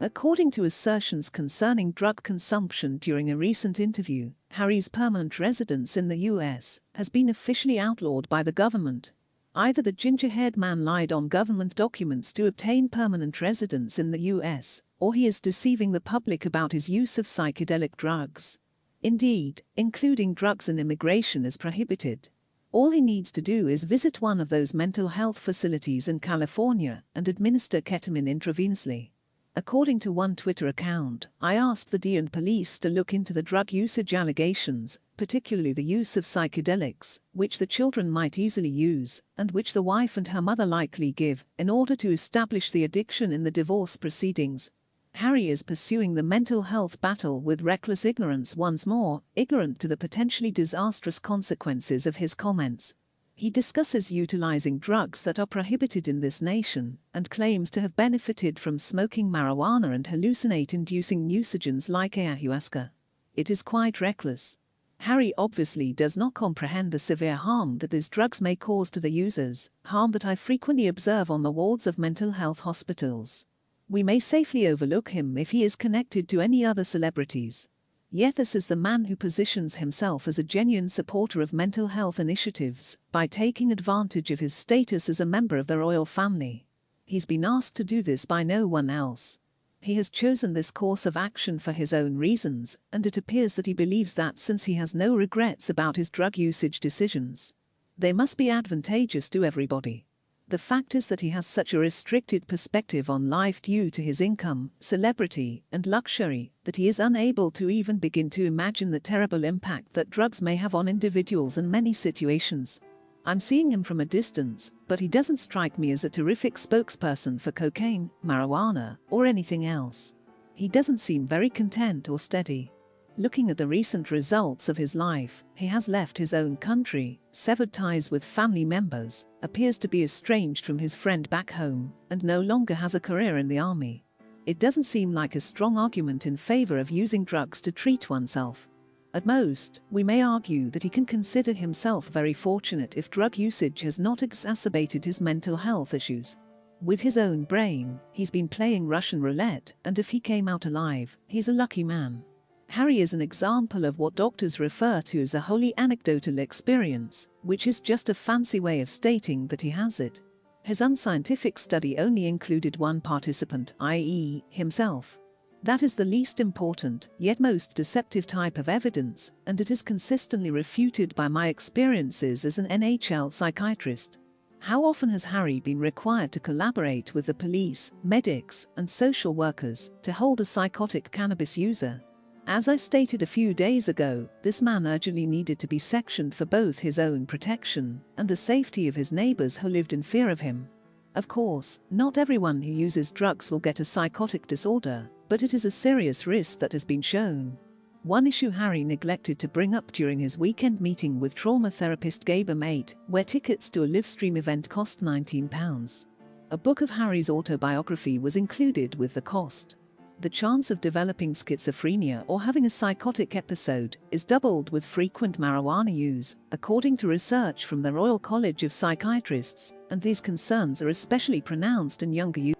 According to assertions concerning drug consumption during a recent interview, Harry's permanent residence in the US has been officially outlawed by the government. Either the ginger-haired man lied on government documents to obtain permanent residence in the US, or he is deceiving the public about his use of psychedelic drugs. Indeed, including drugs in immigration is prohibited. All he needs to do is visit one of those mental health facilities in California and administer ketamine intravenously. According to one Twitter account, I asked the DN police to look into the drug usage allegations, particularly the use of psychedelics, which the children might easily use, and which the wife and her mother likely give, in order to establish the addiction in the divorce proceedings. Harry is pursuing the mental health battle with reckless ignorance once more, ignorant to the potentially disastrous consequences of his comments. He discusses utilizing drugs that are prohibited in this nation, and claims to have benefited from smoking marijuana and hallucinate-inducing newsagens like ayahuasca. It is quite reckless. Harry obviously does not comprehend the severe harm that these drugs may cause to the users, harm that I frequently observe on the wards of mental health hospitals. We may safely overlook him if he is connected to any other celebrities. Yet this is the man who positions himself as a genuine supporter of mental health initiatives by taking advantage of his status as a member of the royal family. He's been asked to do this by no one else. He has chosen this course of action for his own reasons, and it appears that he believes that since he has no regrets about his drug usage decisions, they must be advantageous to everybody. The fact is that he has such a restricted perspective on life due to his income, celebrity, and luxury that he is unable to even begin to imagine the terrible impact that drugs may have on individuals in many situations. I'm seeing him from a distance, but he doesn't strike me as a terrific spokesperson for cocaine, marijuana, or anything else. He doesn't seem very content or steady. Looking at the recent results of his life, he has left his own country, severed ties with family members, appears to be estranged from his friend back home, and no longer has a career in the army. It doesn't seem like a strong argument in favor of using drugs to treat oneself. At most, we may argue that he can consider himself very fortunate if drug usage has not exacerbated his mental health issues. With his own brain, he's been playing Russian roulette, and if he came out alive, he's a lucky man. Harry is an example of what doctors refer to as a wholly anecdotal experience, which is just a fancy way of stating that he has it. His unscientific study only included one participant, i.e., himself. That is the least important, yet most deceptive type of evidence, and it is consistently refuted by my experiences as an NHL psychiatrist. How often has Harry been required to collaborate with the police, medics, and social workers to hold a psychotic cannabis user? As I stated a few days ago, this man urgently needed to be sectioned for both his own protection and the safety of his neighbors who lived in fear of him. Of course, not everyone who uses drugs will get a psychotic disorder, but it is a serious risk that has been shown. One issue Harry neglected to bring up during his weekend meeting with trauma therapist Gaber Mate, where tickets to a livestream event cost £19. A book of Harry's autobiography was included with the cost. The chance of developing schizophrenia or having a psychotic episode is doubled with frequent marijuana use, according to research from the Royal College of Psychiatrists, and these concerns are especially pronounced in younger youth.